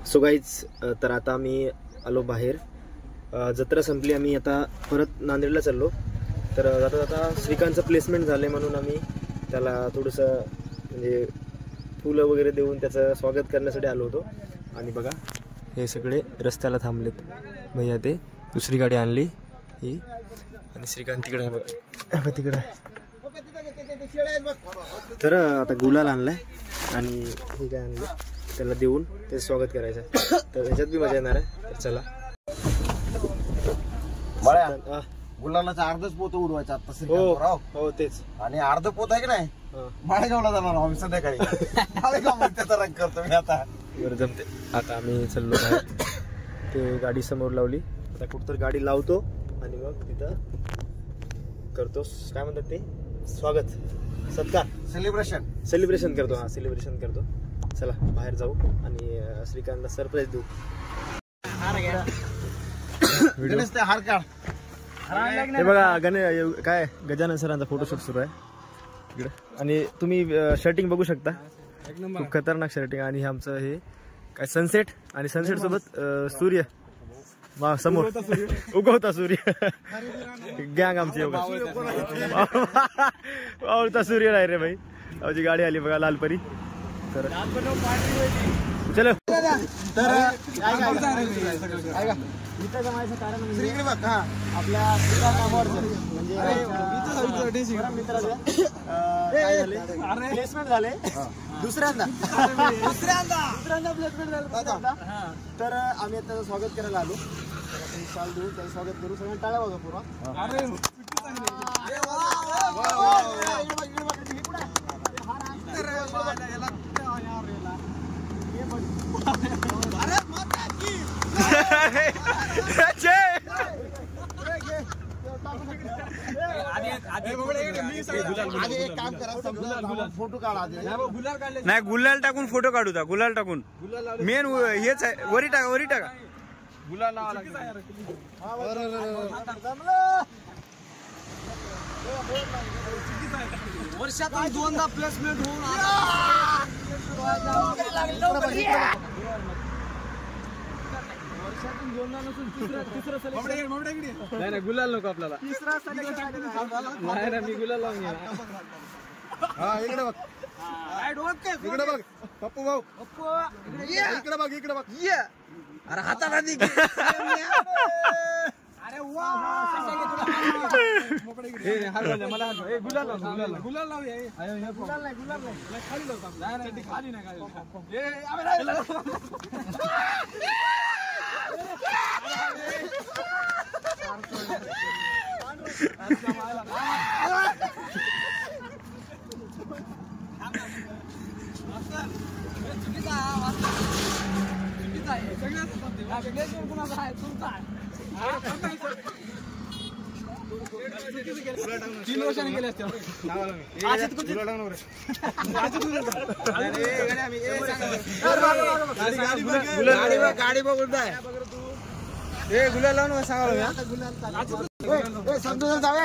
So guys, तर आता आम्ही आलो बाहेर. जत्रा संपली, आम्ही आता परत नांदेडला चाललो. तर जाता जाता श्रीकांतचं प्लेसमेंट झालं म्हणून आम्ही त्याला थोडंसं म्हणजे फुलं वगैरे देऊन त्याचं स्वागत करण्यासाठी आलो होतो. आणि बघा हे सगळे रस्त्याला थांबलेत. भैया ते दुसरी गाडी आणली ही, आणि श्रीकांत तिकडे आहे बघा, तिकडे आहे. तर आता गुलाल आणलाय आणि हे काय आणलं त्याला देऊन ते स्वागत करायचं. तर ह्याच्यात बी मजा येणार आहे. तर चला. गुलालाचा अर्धच पोत उडवायचा आता. हो हो तेच. आणि अर्ध पोत आहे की नाही माळेगावला जाणार आम्ही संध्याकाळी. माळेगाव त्याचा रंग करतो मी आता. बरं जमते. आता आम्ही चाललो बाहेर. ते गाडी समोर लावली. आता कुठतर गाडी लावतो आणि मग तिथं करतो काय म्हणतात ते स्वागत सत्कार सेलिब्रेशन करतो. हा सेलिब्रेशन करतो. चला बाहेर जाऊ आणि श्रीकांतला सरप्राईज देऊ. हार काढ. हे बघा काय गजानन सरांचा फोटोशूट सुरू आहे इकडे. आणि तुम्ही शर्टिंग बघू शकता, खूप खतरनाक शर्टिंग. आणि आमचं हे काय सनसेट, आणि सनसेट सोबत सूर्य समोर उगवता सूर्य. गँग आमची आवडता सूर्य नाही रे भाई. आमची गाडी आली बघा लालपरी. तर चलो. तर इथं जमायचं कारण म्हणजे आपल्या मित्राचं प्लेसमेंट झाले दुसऱ्यांदा प्लेसमेंट झालं. तर आम्ही त्याचं स्वागत करायला आलो. शाल देऊ, त्याचं स्वागत करू. सगळ्यांना टाळ्या बघा पूर्ण. फोटो काढा. नाही गुलाल टाकून फोटो काढू द्या. गुलाल टाकून मेन हेच आहे. वरी टाका गुलाल लावा. वर्षातून दोनदा प्लेसमेंट होऊन नाही गुलाल नको आपल्याला. नाही मी गुलाल लावून घ्या. हा इकडे बघ, इकडे बघ पप्पू भाऊ. इकडे बघ. अरे हाताला अरे गुलाल खाली नाही. तीन वर्षांनी गेले असते. गाडी बघताय हे गुलाल लावून सांगा. समजून जाऊया.